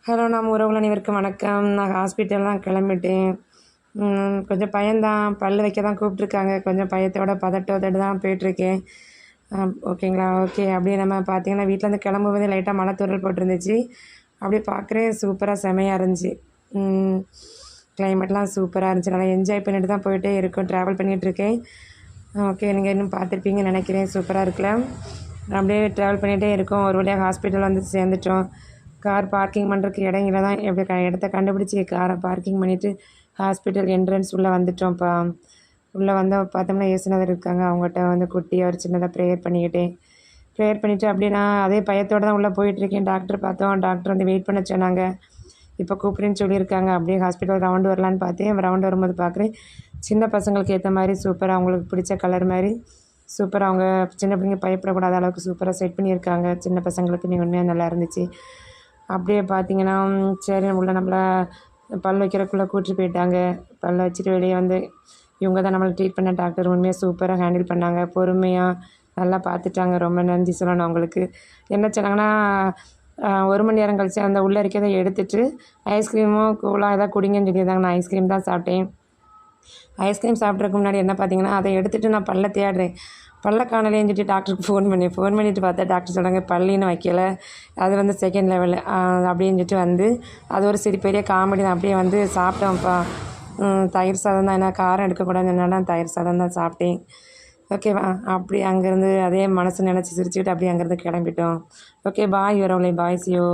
Hello, நம்ம உறவுகள் அனைவருக்கும் வணக்கம். நான் ஹாஸ்பிட்டல்லாம் கிளம்பிட்டேன். கொஞ்சம் பயந்தான். பல் வைக்க தான் கூப்பிட்ருக்காங்க. கொஞ்சம் பயத்தோட பதட்டத்தோட தான் போயிட்டுருக்கேன். ஓகேங்களா? ஓகே. அப்படியே நம்ம பார்த்தீங்கன்னா, வீட்டிலேருந்து கிளம்பும்போதே லைட்டாக மழை தூறல் போட்டிருந்துச்சு. அப்படியே பார்க்குறேன் சூப்பராக செமையாக இருந்துச்சு. கிளைமேட்லாம் சூப்பராக இருந்துச்சு. நல்லா என்ஜாய் பண்ணிட்டு தான் போயிட்டே இருக்கோம். ட்ராவல் பண்ணிகிட்ருக்கேன். ஓகே, நீங்கள் இன்னும் பார்த்துருப்பீங்கன்னு நினைக்கிறேன். சூப்பராக இருக்குல்ல? அப்படியே ட்ராவல் பண்ணிகிட்டே இருக்கோம். ஒரு வழியாக ஹாஸ்பிட்டல் வந்து சேர்ந்துட்டோம். கார் பார்க்கிங் பண்ணுறதுக்கு இடம் இல்லை தான். எப்படி இடத்த கண்டுபிடிச்சி காரை பார்க்கிங் பண்ணிவிட்டு ஹாஸ்பிட்டல் என்ட்ரன்ஸ் உள்ளே வந்துட்டோம்ப்பா. உள்ளே வந்து பார்த்தோம்னா இயேசுநாதர் இருக்காங்க. அவங்ககிட்ட வந்து குட்டியாக ஒரு சின்னதாக ப்ரேயர் பண்ணிவிட்டு அப்படியே நான் அதே பயத்தோடு தான் உள்ளே போயிட்டுருக்கேன். டாக்டர் பார்த்தோம். டாக்டர் வந்து வெயிட் பண்ண சொன்னாங்க. இப்போ கூப்பிடுன்னு சொல்லியிருக்காங்க. அப்படியே ஹாஸ்பிட்டல் ரவுண்டு வரலான்னு பார்த்தேன். ரவுண்டு வரும்போது பார்க்குறேன் சின்ன பசங்களுக்கு ஏற்ற மாதிரி சூப்பராக அவங்களுக்கு பிடிச்ச கலர் மாதிரி சூப்பராக அவங்க சின்ன பிள்ளைங்க பயப்படக்கூடாத அளவுக்கு சூப்பராக செட் பண்ணியிருக்காங்க. சின்ன பசங்களுக்கு உண்மையாக நல்லா இருந்துச்சு. அப்படியே பார்த்தீங்கன்னா சரி உள்ள நம்மளை பல் வைக்கிறக்குள்ளே கூட்டிட்டு போயிட்டாங்க. பல்ல வச்சுட்டு வெளியே வந்து இவங்க தான் நம்மளை ட்ரீட் பண்ண டாக்டர். உண்மையாக சூப்பராக ஹேண்டில் பண்ணாங்க. பொறுமையாக நல்லா பார்த்துட்டாங்க. ரொம்ப நன்றி சொல்லணும் அவங்களுக்கு. என்ன சொன்னாங்கன்னா 1 மணி நேரம் கழிச்சு அந்த உள்ளே இருக்கிறத எடுத்துகிட்டு ஐஸ்கிரீமும் கூலாக எதாவது குடிங்கன்னு சொல்லியிருந்தாங்க. நான் ஐஸ்கிரீம் தான் சாப்பிட்டேன். ஐஸ்கிரீம் சாப்பிட்றதுக்கு முன்னாடி என்ன பார்த்தீங்கன்னா, அதை எடுத்துகிட்டு நான் பல்ல தேடுறேன். பல்ல காணலேன்னு சொல்லிட்டு டாக்டருக்கு ஃபோன் பண்ணிவிட்டு பார்த்தா டாக்டர் சொல்கிறாங்க பல்லின்னு வைக்கல, அது வந்து செகண்ட் லெவலு அப்படின்னு சொல்லிட்டு வந்து அது ஒரு சரி பெரிய காமெடி தான். அப்படியே வந்து சாப்பிட்டோம்ப்பா. தயிர் சாதம் தான். ஏன்னா காரம் எடுக்கக்கூடாதுனால தயிர் சாதம் தான் சாப்பிட்டேன். ஓகேவா? அப்படி அங்கேருந்து அதே மனசு நினச்சி சிரிச்சுக்கிட்டு அப்படியே அங்கேருந்து கிளம்பிட்டோம். ஓகே, பாய் வரவங்களே, பாய், சி யூ.